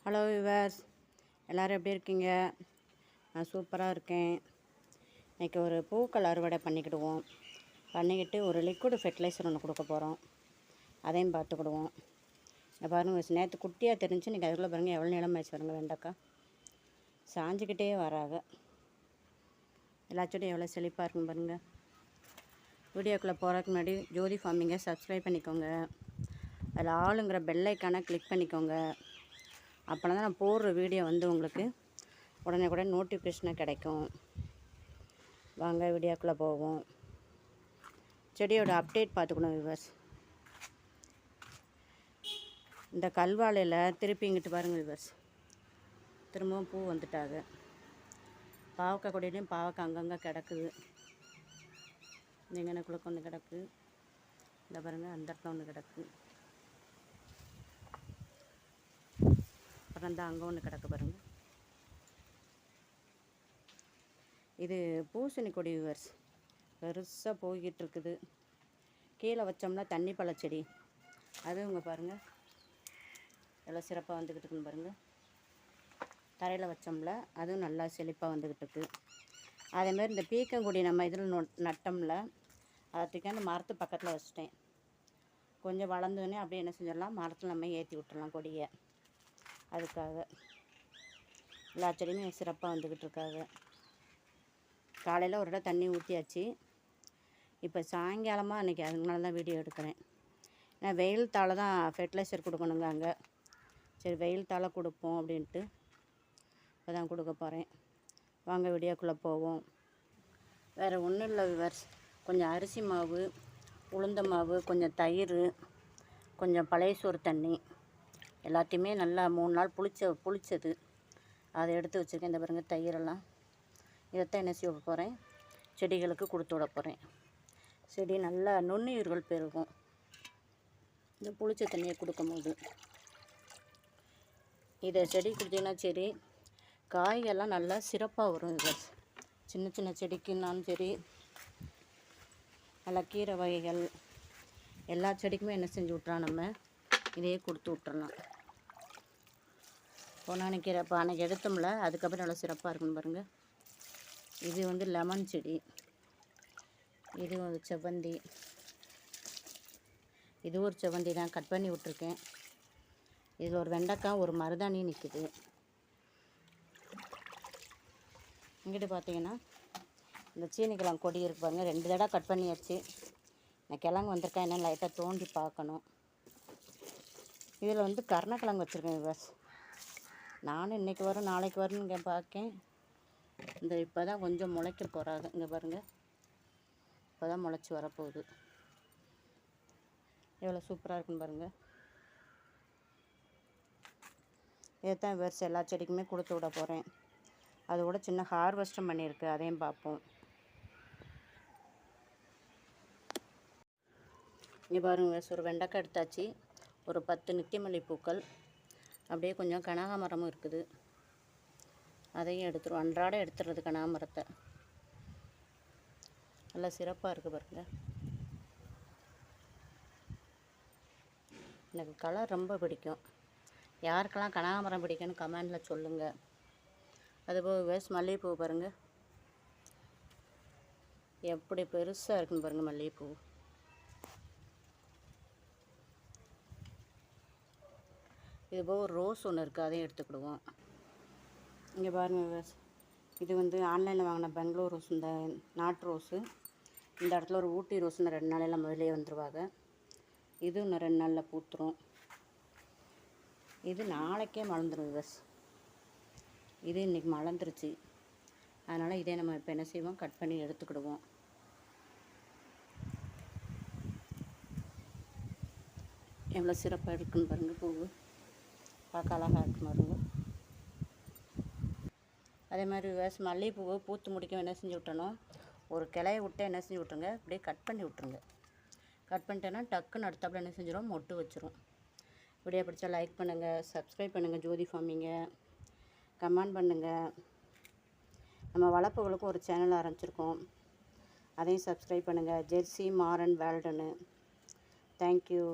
Hello viewers, எல்லோரும் எப்படி இருக்கீங்க? நான் சூப்பராக இருக்கேன். இன்றைக்கி ஒரு பூக்கள் அறுவடை பண்ணிக்கிட்டு ஒரு லிக்விட் ஃபெர்டிலைசர் ஒன்று கொடுக்க போகிறோம். அதையும் பார்த்துக்கிடுவோம். பாருங்கள், நேற்று குட்டியாக தெரிஞ்சு இன்றைக்கி அதுக்குள்ளே பாருங்கள் எவ்வளோ நிலம் ஆயிடுச்சு பாருங்கள். வெண்டைக்காய் சாஞ்சிக்கிட்டே வராங்க. எல்லா செடியும் எவ்வளோ செழிப்பாக இருக்குன்னு பாருங்கள். வீடியோக்குள்ளே போகிறதுக்கு முன்னாடி ஜோதி ஃபார்மிங்கை சப்ஸ்கிரைப் பண்ணிக்கோங்க. அதில் ஆளுங்கிற பெல் ஐக்கானை கிளிக் பண்ணிக்கோங்க. அப்போனா தான் நான் போடுற வீடியோ உங்களுக்கு உடனே நோட்டிஃபிகேஷனாக கிடைக்கும். வாங்க வீடியோக்குள்ளே போவோம். செடியோட அப்டேட் பார்த்துக்கணும் விவர்ஸ். இந்த கல்வாழையில் திருப்பி இங்கிட்டு பாருங்கள் விவர்ஸ், திரும்பவும் பூ வந்துட்டாங்க. பாவக்காய் கொடியிலையும் பாவக்காய் அங்கங்கே கிடக்குது. எங்கனக்குள்ளே ஒன்று கிடக்கு, இந்த பாருங்கள், அந்த இடத்துல ஒன்று கிடக்கு. அப்புறம் தான் அங்கே ஒன்று கிடக்கு பாருங்கள். இது பூசணி கொடி விவர்ஸ், பெருசாக போய்கிட்டு இருக்குது. கீழே வச்சோம்னா தண்ணி பழச்செடி, அது இவங்க பாருங்கள் எல்லாம் சிறப்பாக வந்துக்கிட்டு இருக்குன்னு பாருங்கள். தரையில் வச்சோம்ல அதுவும் நல்லா செழிப்பாக வந்துக்கிட்டு இருக்குது. அதேமாதிரி இந்த பீக்கங்கொடி நம்ம இதில் நட்டோம்ல, அதை தூக்கி அந்த மரத்து பக்கத்தில் வச்சுட்டேன். கொஞ்சம் வளர்ந்தோடனே அப்படியே என்ன செஞ்சிடலாம், மரத்தில் நம்ம ஏற்றி விட்டுடலாம் கொடியை. அதுக்காக எல்லா செடியுமே சிறப்பாக வந்துக்கிட்டு இருக்காங்க. காலையில் ஒரு இடம் தண்ணி ஊற்றியாச்சு. இப்போ சாயங்காலமாக அன்றைக்கி அதனால தான் வீடியோ எடுக்கிறேன். ஏன்னா வெயில் தாளை தான் ஃபெர்டிலைசர் கொடுக்கணுங்க அங்கே. சரி, வெயில் தாளை கொடுப்போம் அப்படின்ட்டு இப்போ தான் கொடுக்க போகிறேன். வாங்க வீடியோக்குள்ளே போவோம். வேறு ஒன்றும் இல்லை விவர்ஸ், கொஞ்சம் அரிசி மாவு, உளுந்த மாவு, கொஞ்சம் தயிர், கொஞ்சம் பழைய சோறு தண்ணி எல்லாத்தையுமே நல்லா 3 நாள் புளிச்சது அதை எடுத்து வச்சுருக்கேன். இந்த பாருங்கள் தயிரெல்லாம். இதைத்தான் என்ன செய்ய போகிறேன், செடிகளுக்கு கொடுத்து விட போகிறேன். செடி நல்லா நுண்ணுயிர்கள் பெருகும் இந்த புளிச்ச தண்ணியை கொடுக்கும்போது. இதை செடி கொடுத்தீங்கன்னா சரி, காய்கள்லாம் நல்லா சிறப்பாக வரும். இது சின்ன சின்ன செடிக்குன்னாலும் சரி, நல்லா கீரை வகைகள் எல்லா செடிக்குமே என்ன செஞ்சு விட்றலாம், நம்ம இதையே கொடுத்து விட்டுறலாம். பொன்னான கீரை இப்போ அன்றைக்கி எடுத்தோம்ல, அதுக்கப்புறம் நல்லா சிறப்பாக இருக்குன்னு பாருங்கள். இது லெமன் செடி, இது ஒரு செவ்வந்தி, இது ஒரு செவ்வந்தி தான் கட் பண்ணி விட்ருக்கேன். இதில் ஒரு வெண்டைக்காய், ஒரு மருதாணி நிற்குது. இங்கிட்டு பார்த்தீங்கன்னா இந்த சீனிக்கிழங்கு கொடி இருக்கு பாருங்கள். 2 தடவை கட் பண்ணியாச்சு. நான் கிழங்கு வந்திருக்கேன் என்னென்னு லைட்டாக தோண்டி பார்க்கணும். இதில் கருணக்கிழங்கு வச்சுருக்கேன் விவர்ஸ். நானும் இன்றைக்கி வரும் நாளைக்கு வரும்னு இங்கே பார்க்கேன். இந்த இப்போ தான் கொஞ்சம் முளைக்க போகிறாங்க. இங்கே பாருங்கள், இப்போ தான் முளைச்சி வரப்போகுது. எவ்வளோ சூப்பராக இருக்குன்னு பாருங்கள். இதைத்தான் விவர்ஸ் எல்லா செடிக்குமே கொடுத்து விட போகிறேன். அதோட சின்ன ஹார்வெஸ்ட்டும் பண்ணியிருக்கு, அதையும் பார்ப்போம். இங்கே பாருங்கள் விவர்ஸ், ஒரு வெண்டைக்காய் எடுத்தாச்சு, ஒரு 10 நித்தியமல்லி பூக்கள், அப்படியே கொஞ்சம் கனகாமரமும் இருக்குது. அதையும் எடுத்துருவோம். அன்றாட எடுத்துடுறது கனகாமரத்தை. நல்லா சிறப்பாக இருக்குது பாருங்கள். எனக்கு கலர் ரொம்ப பிடிக்கும். யாருக்கெல்லாம் கனகாமரம் பிடிக்கும்னு கமெண்டில் சொல்லுங்கள். அதுபோக வேஸ்ட் மல்லிகைப்பூ பாருங்கள், எப்படி பெருசாக இருக்குன்னு பாருங்கள் மல்லிகைப்பூ. இதுபோக ஒரு ரோஸ் ஒன்று இருக்குது, அதையும் எடுத்துக்கிடுவோம். இங்கே பாருங்கள், இது ஆன்லைனில் வாங்கின பெங்களூர் ரோஸ், இந்த நாட்டு ரோஸு. இந்த இடத்துல ஒரு ஊட்டி ரோஸுன்னு 2 நாளையில் முதலே வந்துடுவாங்க. இது இன்னும் 2 நாளில் பூத்துரும். இது நாளைக்கே மலர்ந்துடும் விவஸ். இது இன்றைக்கி மலர்ந்துருச்சு. அதனால் இதே நம்ம இப்போ என்ன செய்வோம், கட் பண்ணி எடுத்துக்கிடுவோம். எவ்வளோ சிறப்பாக இருக்குன்னு பாருங்கள். பூவு பார்க்க அழகாக இருக்குன்னு பாருங்கள். அதே மாதிரி மல்லிகைப்பூவை பூத்து முடிக்க என்ன செஞ்சு விட்டணும், ஒரு கிளையை விட்டு என்ன செஞ்சு விட்ருங்க, அப்படியே கட் பண்ணி விட்ருங்க. கட் பண்ணிட்டேன்னா டக்குன்னு அடுத்தாப்புல என்ன செஞ்சிடும், மொட்டு வச்சிரும். வீடியோ பிடிச்சா லைக் பண்ணுங்கள், சப்ஸ்கிரைப் பண்ணுங்கள் ஜோதி ஃபார்மிங்கை, கமெண்ட் பண்ணுங்கள். நம்ம வளர்ப்புகளுக்கும் ஒரு சேனல் ஆரம்பிச்சிருக்கோம், அதையும் சப்ஸ்கிரைப் பண்ணுங்கள். ஜெர்சி மாரன் வேல்டுன்னு. தேங்க்யூ.